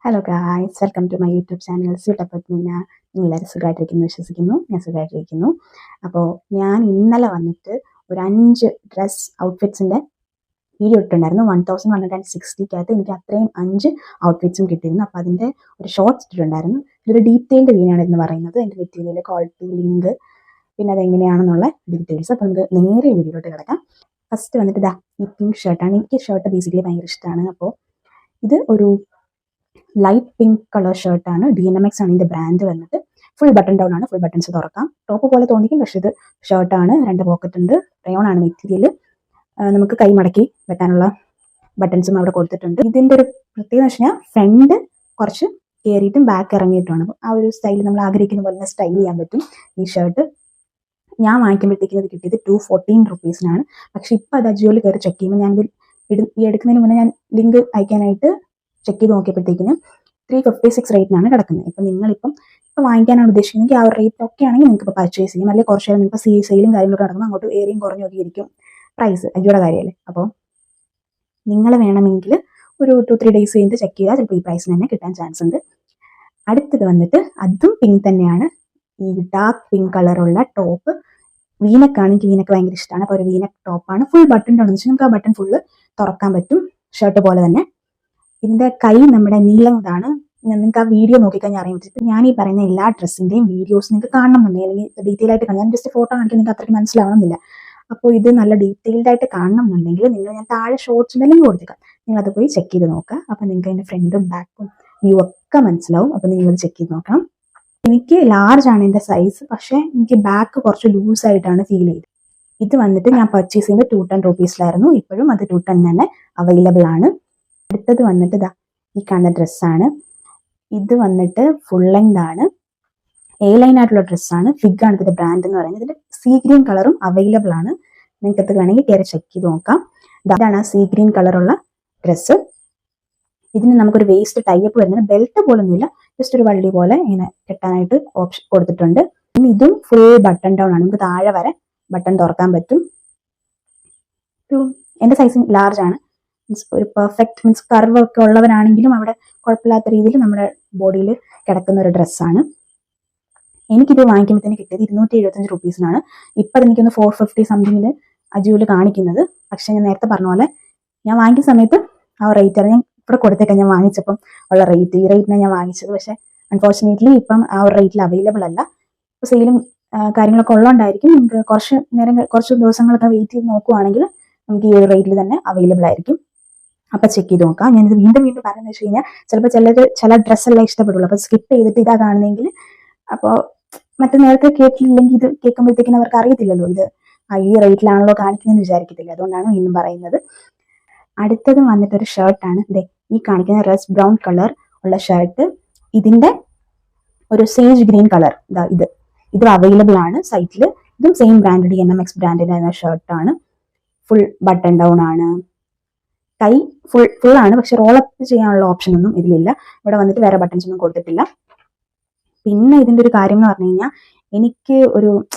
Hello guys, welcome to my YouTube channel സ്യൂട്ടപ്പത്മിന. നിങ്ങളെല്ലാവരും സുഖമായിട്ടിരിക്കുന്നു വിശ്വസിക്കുന്നു. ഞാൻ സുഖമായിട്ടിരിക്കുന്നു. അപ്പോൾ ഞാൻ ഇന്നലെ വന്നിട്ട് ഒരു 5 ഡ്രസ് ഔട്ട്ഫിറ്റ്സിൻ്റെ വീഡിയോ ഇട്ടിട്ടുണ്ടായിരുന്നു. 1160 എനിക്ക് അത്രയും 5 ഔട്ട്ഫിറ്റ്സും കിട്ടിയിരുന്നു. അപ്പോൾ അതിൻ്റെ ഒരു ഷോർട്സ് ഇട്ടിട്ടുണ്ടായിരുന്നു. ഇതൊരു ഡീറ്റെയിൽഡ് വീഡിയോ ആണ് ഇന്ന് പറയുന്നത്. എൻ്റെ മെറ്റീരിയൽ, ക്വാളിറ്റി, ലിങ്ക്, പിന്നെ അതെങ്ങനെയാണെന്നുള്ള ഡീറ്റെയിൽസ്. അപ്പോൾ നമുക്ക് നേരെ വീഡിയോയിലോട്ട് കിടക്കാം. ഫസ്റ്റ് വന്നിട്ട് ഈ പിങ്ക് ഷർട്ടാണ്. എനിക്ക് ഷർട്ട് ബേസിക്കലി ഭയങ്കര ഇഷ്ടമാണ്. അപ്പോൾ ഇത് ഒരു ലൈറ്റ് പിങ്ക് കളർ ഷർട്ടാണ്. DNMX ആണ് ഇതിൻ്റെ ബ്രാൻഡ് വന്നിട്ട്. ഫുൾ ബട്ടൺ ഡൗൺ ആണ്, ഫുൾ ബട്ടൺസ് തുറക്കാം. ടോപ്പ് പോലെ തോന്നിക്കും, പക്ഷേ ഇത് ഷർട്ടാണ്. 2 പോക്കറ്റ് ഉണ്ട്. റയോൺ ആണ് മെറ്റീരിയൽ. നമുക്ക് കൈ മടക്കി വെക്കാനുള്ള ബട്ടൺസും അവിടെ കൊടുത്തിട്ടുണ്ട്. ഇതിൻ്റെ ഒരു പ്രത്യേകത എന്ന് വെച്ച് കഴിഞ്ഞാൽ ഫ്രണ്ട് കുറച്ച് കയറിയിട്ടും ബാക്ക് ഇറങ്ങിയിട്ടുമാണ്. അപ്പോൾ ആ ഒരു സ്റ്റൈൽ നമ്മൾ ആഗ്രഹിക്കുന്ന പോലെ തന്നെ സ്റ്റൈൽ ചെയ്യാൻ പറ്റും ഈ ഷർട്ട്. ഞാൻ വാങ്ങിക്കുമ്പോഴത്തേക്കും ഇത് കിട്ടിയത് 214 റുപ്പീസിനാണ്. പക്ഷേ ഇപ്പോൾ അത് അജിയോയിൽ കയറി ചെക്ക് ചെയ്യുമ്പോൾ ഞാനിത് എടുക്കുന്നതിന് മുന്നേ ഞാൻ ലിങ്ക് അയക്കാനായിട്ട് ചെക്ക് ചെയ്ത് നോക്കിയപ്പോഴത്തേക്കിന് 356 റേറ്റിനാണ് കിടക്കുന്നത്. ഇപ്പം നിങ്ങളിപ്പം വാങ്ങിക്കാനാണ് ഉദ്ദേശിക്കുന്നതെങ്കിൽ ആ ഒരു റേറ്റ് ഒക്കെ ആണെങ്കിൽ നിങ്ങൾക്ക് ഇപ്പോൾ പർച്ചേസ് ചെയ്യും. അല്ലെങ്കിൽ കുറച്ച് നേരം നിങ്ങൾക്ക് സെയിലും കാര്യങ്ങളൊക്കെ നടക്കുമ്പോൾ അങ്ങോട്ട് ഏറിയും കുറഞ്ഞൊക്കെ ഇരിക്കും പ്രൈസ്. അജിയോയുടെ കാര്യമല്ലേ. അപ്പോൾ നിങ്ങൾ വേണമെങ്കിൽ ഒരു 2-3 ഡേയ്സ് കഴിഞ്ഞിട്ട് ചെക്ക് ചെയ്താൽ ചിലപ്പോൾ ഈ പ്രൈസിന് തന്നെ കിട്ടാൻ ചാൻസ് ഉണ്ട്. അടുത്തത് വന്നിട്ട് അതും പിങ്ക് തന്നെയാണ്. ഈ ഡാർക്ക് പിങ്ക് കളറുള്ള ടോപ്പ് വീനക്കാണ്. എനിക്ക് വീനക്ക് ഭയങ്കര ഇഷ്ടമാണ്. അപ്പോൾ ഒരു വീനക്ക് ടോപ്പാണ്. ഫുൾ ബട്ടൺ ഉണ്ടെന്ന് വെച്ചാൽ നമുക്ക് ആ ബട്ടൺ ഫുള്ള് തുറക്കാൻ പറ്റും. ഷർട്ട് പോലെ തന്നെ. ഇതിൻ്റെ കൈ നമ്മുടെ നീളതാണ്. നിങ്ങൾക്ക് ആ വീഡിയോ നോക്കിക്കഴിഞ്ഞാൽ അറിയാൻ പറ്റും. ഞാൻ ഈ പറയുന്ന എല്ലാ ഡ്രസ്സിൻ്റെയും വീഡിയോസ് നിങ്ങൾക്ക് കാണണമെന്നുണ്ടെങ്കിൽ, അല്ലെങ്കിൽ ഡീറ്റെയിൽ ആയിട്ട് കാണാം. ഞാൻ ജസ്റ്റ് ഫോട്ടോ കാണിക്കാൻ നിങ്ങൾക്ക് അത്രയ്ക്ക് മനസ്സിലാവണമെന്നില്ല. അപ്പോൾ ഇത് നല്ല ഡീറ്റെയിൽഡ് ആയിട്ട് കാണണമെന്നുണ്ടെങ്കിൽ ഞാൻ താഴെ ഷോർട്സിൻ്റെ ലിങ്ക് കൊടുത്തേക്കാം. നിങ്ങളത് പോയി ചെക്ക് ചെയ്ത് നോക്കുക. അപ്പോൾ നിങ്ങൾക്ക് അതിൻ്റെ ഫ്രണ്ടും ബാക്കും വ്യൂ ഒക്കെ മനസ്സിലാവും. അപ്പോൾ നിങ്ങളത് ചെക്ക് ചെയ്ത് നോക്കണം. എനിക്ക് ലാർജ് ആണ് എൻ്റെ സൈസ്, പക്ഷേ എനിക്ക് ബാക്ക് കുറച്ച് ലൂസായിട്ടാണ് ഫീൽ ചെയ്തത്. ഇത് വന്നിട്ട് ഞാൻ പർച്ചേസ് ചെയ്യുമ്പോൾ 210 റുപ്പീസിലായിരുന്നു. ഇപ്പോഴും അത് 210 തന്നെ അവൈലബിൾ ആണ്. അടുത്തത് വന്നിട്ട് ഈ കാണുന്ന ഡ്രസ്സാണ്. ഇത് വന്നിട്ട് ഫുൾ ലെങ്ത് ആണ്. ലൈൻ ആയിട്ടുള്ള ഡ്രസ്സാണ്. ഫിഗ് ആണ് ഇതിന്റെ ബ്രാൻഡ് എന്ന് പറയുന്നത്. ഇതിന്റെ സീ ഗ്രീൻ കളറും അവൈലബിൾ ആണ്. നിങ്ങൾക്ക് അത് വേണമെങ്കിൽ കയറി ചെക്ക് ചെയ്ത് നോക്കാം. ഇതാണ് ആ സീ ഗ്രീൻ കളറുള്ള ഡ്രസ്സ്. ഇതിന് നമുക്കൊരു വേസ്റ്റ് ടൈപ്പ് വരുന്നത്. ബെൽറ്റ് പോലൊന്നുമില്ല, ജസ്റ്റ് ഒരു വള്ളി പോലെ ഇങ്ങനെ കെട്ടാനായിട്ട് ഓപ്ഷൻ കൊടുത്തിട്ടുണ്ട്. പിന്നെ ഇതും ഫുൾ ബട്ടൺ ഡൗൺ ആണ്. നമുക്ക് താഴെ വരെ ബട്ടൺ തുറക്കാൻ പറ്റും. എൻ്റെ സൈസ് ലാർജ് ആണ്. ഒരു പെർഫെക്റ്റ് കർവ് ഒക്കെ ഉള്ളവരാണെങ്കിലും അവിടെ കുഴപ്പമില്ലാത്ത രീതിയിൽ നമ്മുടെ ബോഡിയിൽ കിടക്കുന്ന ഒരു ഡ്രസ്സാണ്. എനിക്കിത് വാങ്ങിക്കുമ്പോഴത്തേന് കിട്ടിയത് 275 റുപ്പീസിനാണ്. ഇപ്പം എനിക്കൊന്ന് 450 സംതിങ്ങിൽ അജിയോയിൽ കാണിക്കുന്നത്. പക്ഷേ ഞാൻ നേരത്തെ പറഞ്ഞ പോലെ ഞാൻ വാങ്ങിക്കുന്ന സമയത്ത് ആ റേറ്റ് ഞാൻ ഇവിടെ കൊടുത്തേക്കാൻ ഞാൻ വാങ്ങിച്ചപ്പം ഉള്ള റേറ്റ്, ഈ റേറ്റിനാണ് ഞാൻ വാങ്ങിച്ചത്. പക്ഷേ അൺഫോർച്ചുനേറ്റ്ലി ഇപ്പം ആ ഒരു റേറ്റിൽ അവൈലബിൾ അല്ല. ഇപ്പോൾ സെയിലും കാര്യങ്ങളൊക്കെ ഉള്ളതുകൊണ്ടായിരിക്കും. നിങ്ങൾക്ക് കുറച്ച് ദിവസങ്ങളൊക്കെ വെയിറ്റ് ചെയ്ത് നോക്കുവാണെങ്കിൽ നമുക്ക് ഈ ഒരു റേറ്റിൽ തന്നെ അവൈലബിൾ ആയിരിക്കും. അപ്പം ചെക്ക് ചെയ്ത് നോക്കാം. ഞാനിത് വീണ്ടും പറയുന്നത് വെച്ച് കഴിഞ്ഞാൽ ചിലപ്പോൾ ചില ഡ്രസ്സെല്ലാം ഇഷ്ടപ്പെടുള്ളൂ. അപ്പോൾ സ്കിപ്പ് ചെയ്തിട്ട് ഇതാ കാണുന്നെങ്കിൽ, അപ്പോൾ മറ്റേ നേരത്തെ കേട്ടില്ലെങ്കിൽ ഇത് കേൾക്കുമ്പോഴത്തേക്കിനും അവർക്ക് അറിയത്തില്ലല്ലോ ഇത് ഈ റേറ്റിലാണല്ലോ കാണിക്കുന്നതെന്ന് വിചാരിക്കത്തില്ല. അതുകൊണ്ടാണ് വീണ്ടും പറയുന്നത്. അടുത്തത് വന്നിട്ടൊരു ഷർട്ടാണ്. ഈ കാണിക്കുന്ന റസ് ബ്രൗൺ കളർ ഉള്ള ഷർട്ട്. ഇതിൻ്റെ ഒരു സേജ് ഗ്രീൻ കളർ ഇത് അവൈലബിൾ ആണ് സൈറ്റിൽ. ഇതും സെയിം ബ്രാൻഡ്, DNMX ബ്രാൻഡിൻ്റെ ഷർട്ടാണ്. ഫുൾ ബട്ടൺ ഡൗൺ ആണ്. കൈ ഫുൾ ആണ്, പക്ഷെ റോളപ്പ് ചെയ്യാനുള്ള ഓപ്ഷൻ ഒന്നും ഇതിലില്ല. ഇവിടെ വന്നിട്ട് വേറെ ബട്ടൺസ് ഒന്നും കൊടുത്തിട്ടില്ല. പിന്നെ ഇതിൻ്റെ ഒരു കാര്യം എന്ന് പറഞ്ഞു കഴിഞ്ഞാൽ എനിക്ക് ഒരു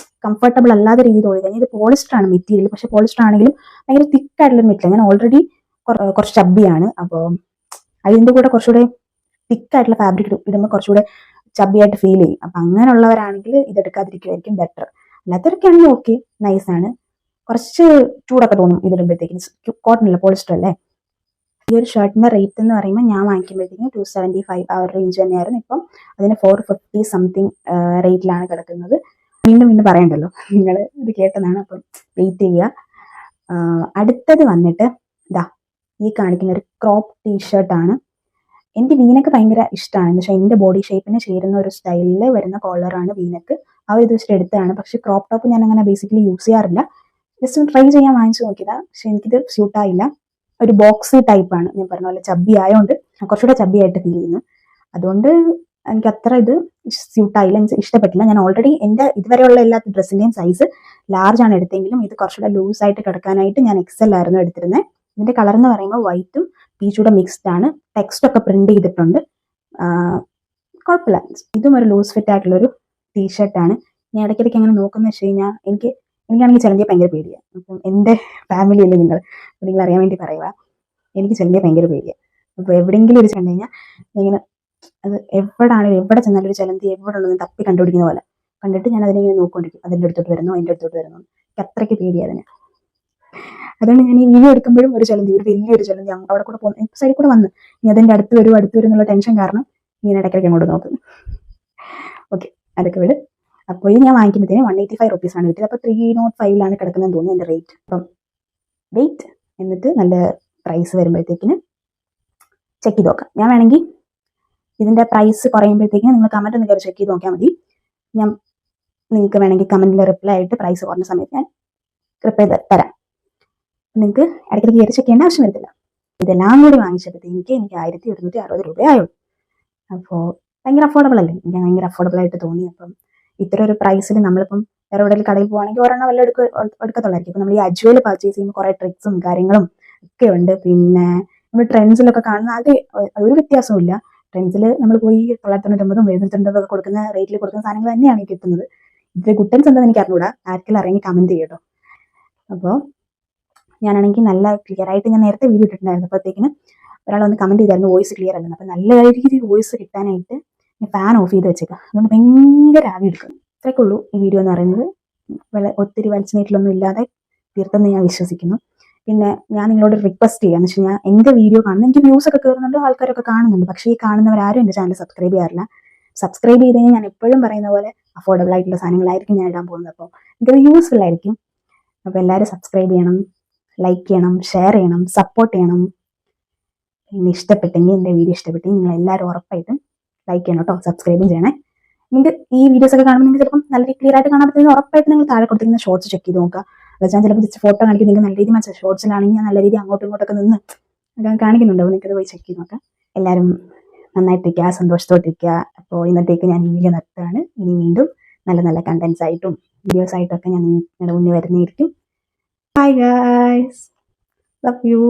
കംഫർട്ടബിൾ അല്ലാത്ത രീതി തോന്നി കഴിഞ്ഞാൽ ഇത് പോളിസ്റ്റർ ആണ് മെറ്റീരിയൽ. പക്ഷെ പോളിസ്റ്റർ ആണെങ്കിലും ഭയങ്കര തിക്കായിട്ടുള്ള മെറ്റീരിയൽ. ഞാൻ ഓൾറെഡി കുറച്ച് ചബ്ബിയാണ്. അപ്പോൾ അതിൻ്റെ കൂടെ കുറച്ചുകൂടെ തിക്കായിട്ടുള്ള ഫാബ്രിക് ഇടുമ്പോൾ കുറച്ചുകൂടെ ചബ്ബിയായിട്ട് ഫീൽ ചെയ്യും. അപ്പം അങ്ങനെയുള്ളവരാണെങ്കിൽ ഇതെടുക്കാതിരിക്കുമായിരിക്കും ബെറ്റർ. അല്ലാത്തവരൊക്കെയാണെങ്കിൽ ഓക്കെ, നൈസാണ്. കുറച്ച് ചൂടൊക്കെ തോന്നും ഇതിടുമ്പോഴത്തേക്കും. കോട്ടൺ അല്ല, പോളിസ്റ്റർ അല്ലേ. ഈ ഒരു ഷർട്ടിൻ്റെ റേറ്റ് എന്ന് പറയുമ്പോൾ ഞാൻ വാങ്ങിക്കുമ്പോഴത്തേക്കും 275 ആ ഒരു റേഞ്ച് തന്നെയായിരുന്നു. ഇപ്പം അതിന് 450 സംതിങ് റേറ്റിലാണ് കിടക്കുന്നത്. വീണ്ടും പറയണ്ടല്ലോ, നിങ്ങൾ ഇത് കേട്ടതാണ്. അപ്പം വെയിറ്റ് ചെയ്യുക. അടുത്തത് വന്നിട്ട് ഈ കാണിക്കുന്ന ഒരു ക്രോപ്പ് ടീഷർട്ടാണ്. എനിക്ക് വീനക്ക് ഭയങ്കര ഇഷ്ടമാണ്. എന്ന് വെച്ചാൽ എൻ്റെ ബോഡി ഷേപ്പിന് ചേരുന്ന ഒരു സ്റ്റൈലിൽ വരുന്ന കോളറാണ് വീനക്ക്. ആ ഒരു ഇത് വെച്ചിട്ട് എടുത്തതാണ്. പക്ഷേ ക്രോപ്പ് ടോപ്പ് ഞാൻ അങ്ങനെ ബേസിക്കലി യൂസ് ചെയ്യാറില്ല. ജസ്റ്റ് ട്രൈ ചെയ്യാൻ വാങ്ങിച്ചു നോക്കിയതാണ്. പക്ഷെ എനിക്കിത് സ്യൂട്ടായില്ല. ഒരു ബോക്സി ടൈപ്പാണ്. ഞാൻ പറഞ്ഞ പോലെ ചബ്ബി ആയതുകൊണ്ട് കുറച്ചുകൂടെ ചബ്ബിയായിട്ട് ഫീൽ ചെയ്യുന്നു. അതുകൊണ്ട് എനിക്ക് അത്ര ഇത് സ്യൂട്ടായില്ല, എനിക്ക് ഇഷ്ടപ്പെട്ടില്ല. ഞാൻ ഓൾറെഡി എൻ്റെ ഇതുവരെയുള്ള എല്ലാ ഡ്രസ്സിൻ്റെയും സൈസ് ലാർജ് ആണ് എടുത്തെങ്കിലും ഇത് കുറച്ചുകൂടെ ലൂസായിട്ട് കിടക്കാനായിട്ട് ഞാൻ XL ആയിരുന്നു എടുത്തിരുന്നത്. ഇതിൻ്റെ കളർ എന്ന് പറയുമ്പോൾ വൈറ്റും പീച്ചൂടെ മിക്സ്ഡ് ആണ്. ടെക്സ്റ്റ് ഒക്കെ പ്രിന്റ് ചെയ്തിട്ടുണ്ട്. കുഴപ്പമില്ല. ഇതും ഒരു ലൂസ് ഫിറ്റ് ആയിട്ടുള്ളൊരു ടീഷർട്ടാണ്. ഞാൻ ഇടയ്ക്കിടയ്ക്ക് അങ്ങനെ നോക്കുന്ന വെച്ച് കഴിഞ്ഞാൽ എനിക്കാണെങ്കിൽ ചിലന്തിയെ ഭയങ്കര പേടിയാണ്. അപ്പം എൻ്റെ ഫാമിലിയല്ലേ നിങ്ങൾ അറിയാൻ വേണ്ടി പറയുക. എനിക്ക് ചിലന്തിയെ ഭയങ്കര പേടിയാണ്. അപ്പോൾ എവിടെയെങ്കിലും ഒരു കണ്ടു കഴിഞ്ഞാൽ ഇങ്ങനെ അത് എവിടെ ചെന്നാലും ഒരു ചിലന്തി എവിടെ ഉള്ളതെന്ന് തപ്പി കണ്ടുപിടിക്കുന്ന പോലെ കണ്ടിട്ട് ഞാൻ അതിനെ നോക്കിക്കൊണ്ടിരിക്കും, അതിൻ്റെ അടുത്തോട്ട് വരുന്നു, എൻ്റെ അടുത്തോട്ട് വരുന്നു. എനിക്ക് അത്രയ്ക്ക് പേടിയാണ് അതിന്. അതുകൊണ്ട് ഞാൻ ഈ വീഡിയോ എടുക്കുമ്പോഴും ഒരു വലിയൊരു ചിലന്തി അവിടെ കൂടെ പോകുന്നു, സൈഡിൽ കൂടെ വന്ന് ഇനി അതിൻ്റെ അടുത്ത് വരും എന്നുള്ള ടെൻഷൻ കാരണം ഇങ്ങനെ ഇടയ്ക്കിടയ്ക്ക് അങ്ങോട്ട് നോക്കുന്നു. ഓക്കെ, അതൊക്കെ വിട്. അപ്പോൾ ഇത് ഞാൻ വാങ്ങിക്കുമ്പോഴത്തേന് 185 റുപ്പീസാണ് കിട്ടിയത്. അപ്പോൾ 305 കിടക്കുന്നതെന്ന് തോന്നുന്നു എൻ്റെ റേറ്റ്. അപ്പം വെയിറ്റ് എന്നിട്ട് നല്ല പ്രൈസ് വരുമ്പോഴത്തേക്കിന് ചെക്ക് ചെയ്ത് നോക്കാം. ഞാൻ വേണമെങ്കിൽ ഇതിൻ്റെ പ്രൈസ് കുറയുമ്പോഴത്തേക്കിന് നിങ്ങൾ കമൻറ്റ് ഒന്ന് കയറി ചെക്ക് ചെയ്ത് നോക്കിയാൽ മതി. ഞാൻ നിങ്ങൾക്ക് വേണമെങ്കിൽ കമൻറ്റിൽ റിപ്ലൈ ആയിട്ട് പ്രൈസ് കുറഞ്ഞ സമയത്ത് ഞാൻ റിപ്ലൈ തരാം. നിങ്ങൾക്ക് ഇടയ്ക്കിടയ്ക്ക് കയറി ചെക്ക് ചെയ്യേണ്ട ആവശ്യം വരത്തില്ല. ഇതെല്ലാം കൂടി വാങ്ങിച്ചപ്പോഴത്തേക്ക് എനിക്ക് 1160 രൂപയായുള്ളൂ. അപ്പോൾ ഭയങ്കര അഫോർഡബിൾ അല്ലേ? എനിക്ക് ഭയങ്കര അഫോർഡബിൾ ആയിട്ട് തോന്നി. അപ്പം ഇത്ര ഒരു പ്രൈസിൽ നമ്മളിപ്പം വേറെ എവിടെയെങ്കിലും കടയിൽ പോകുകയാണെങ്കിൽ ഒരെണ്ണം വല്ല എടുക്കത്തുള്ളായിരിക്കും. ഇപ്പം നമ്മൾ ഈ അജുവയിൽ പർച്ചേസ് ചെയ്യുമ്പോൾ കുറേ ട്രിക്സും കാര്യങ്ങളും ഒക്കെ ഉണ്ട്. പിന്നെ നമ്മൾ ട്രെൻഡ്സിലൊക്കെ കാണുന്ന അത് ഒരു വ്യത്യാസവും ഇല്ല. ട്രെൻഡ്സിൽ നമ്മൾ പോയി 999 799 കൊടുക്കുന്ന റേറ്റിൽ കൊടുക്കുന്ന സാധനങ്ങൾ തന്നെയാണ് കിട്ടുന്നത്. ഇതിൽ ഗുട്ടൻസ് എന്താണെന്ന് എനിക്ക് അറിഞ്ഞൂടാ. ആർക്കെങ്കിലും അറിയെങ്കിൽ കമൻറ്റ് ചെയ്യട്ടോ. അപ്പോൾ ഞാനാണെങ്കിൽ നല്ല ക്ലിയർ ആയിട്ട് ഞാൻ നേരത്തെ വീഡിയോ ഇട്ടിട്ടുണ്ടായിരുന്നു. അപ്പോഴത്തേക്കിന് ഒരാൾ വന്ന് കമൻറ്റ് ചെയ്തായിരുന്നു വോയിസ് ക്ലിയർ അല്ലെന്ന്. അപ്പം നല്ല രീതിയിൽ വോയിസ് കിട്ടാനായിട്ട് ഞാൻ ഫാൻ ഓഫ് ചെയ്ത് വെച്ചേക്കാം. അതുകൊണ്ട് ഭയങ്കര ആവി എടുക്കും. ഇത്രയൊക്കെ ഉള്ളൂ ഈ വീഡിയോ എന്ന് പറയുന്നത്. ഒത്തിരി വലിച്ചു നീട്ടിലൊന്നും ഇല്ലാതെ തീർത്തെന്ന് ഞാൻ വിശ്വസിക്കുന്നു. പിന്നെ ഞാൻ നിങ്ങളോട് റിക്വസ്റ്റ് ചെയ്യാന്ന് വെച്ച് കഴിഞ്ഞാൽ എൻ്റെ വീഡിയോ കാണുന്നത് എനിക്ക് വ്യൂസ് ഒക്കെ കയറുന്നുണ്ട്, ആൾക്കാരൊക്കെ കാണുന്നുണ്ട്. പക്ഷേ ഈ കാണുന്നവരാരും എൻ്റെ ചാനൽ സബ്സ്ക്രൈബ് ചെയ്യാറില്ല. സബ്സ്ക്രൈബ് ചെയ്ത് കഴിഞ്ഞാൽ ഞാൻ എപ്പോഴും പറയുന്ന പോലെ അഫോർഡബിൾ ആയിട്ടുള്ള സാധനങ്ങളായിരിക്കും ഞാൻ ഇടാൻ പോകുന്നത്. അപ്പോൾ എനിക്കത് യൂസ്ഫുൾ ആയിരിക്കും. അപ്പോൾ എല്ലാവരും സബ്സ്ക്രൈബ് ചെയ്യണം, ലൈക്ക് ചെയ്യണം, ഷെയർ ചെയ്യണം, സപ്പോർട്ട് ചെയ്യണം. പിന്നെ ഇഷ്ടപ്പെട്ടെങ്കിൽ എൻ്റെ വീഡിയോ ഇഷ്ടപ്പെട്ടെങ്കിൽ നിങ്ങൾ എല്ലാവരും ഉറപ്പായിട്ടും ലൈക്ക് ചെയ്യണം കേട്ടോ, സബ്സ്ക്രൈബും ചെയ്യണേ. നിങ്ങൾക്ക് ഈ വീഡിയോസ് ഒക്കെ കാണുമ്പോൾ നിങ്ങൾക്ക് ചിലപ്പം നല്ല ക്ലിയർ ആയിട്ട് കാണാൻ പറ്റുന്ന ഉറപ്പായിട്ട് നിങ്ങൾ താഴെ കൊടുത്തിരിക്കുന്ന ഷോർട്സ് ചെക്ക് ചെയ്ത് നോക്കുക. അത് ഞാൻ ചിലപ്പോൾ ഫോട്ടോ കാണിക്കും, നിങ്ങൾക്ക് നല്ല രീതിയിൽ മനസ്സിലായി. ഷോർട്സിലാണെങ്കിൽ ഞാൻ നല്ല രീതിയിൽ അങ്ങോട്ടും ഇങ്ങോട്ടൊക്കെ നിന്ന് കാണിക്കുന്നുണ്ടോ, നിങ്ങൾക്കത് പോയി ചെക്ക് ചെയ്ത് നോക്കാം. എല്ലാവരും നന്നായിട്ടിരിക്കുക, സന്തോഷത്തോട്ടിരിക്കുക. അപ്പോൾ ഇന്നത്തേക്ക് ഞാൻ ഈ വീഡിയോ നിർത്തുകയാണ്. ഇനി വീണ്ടും നല്ല നല്ല കണ്ടന്റ്സ് ആയിട്ടും വീഡിയോസ് ആയിട്ടൊക്കെ ഞാൻ നിങ്ങളുടെ മുന്നിൽ വരുന്നതായിരിക്കും. Bye guys, love you.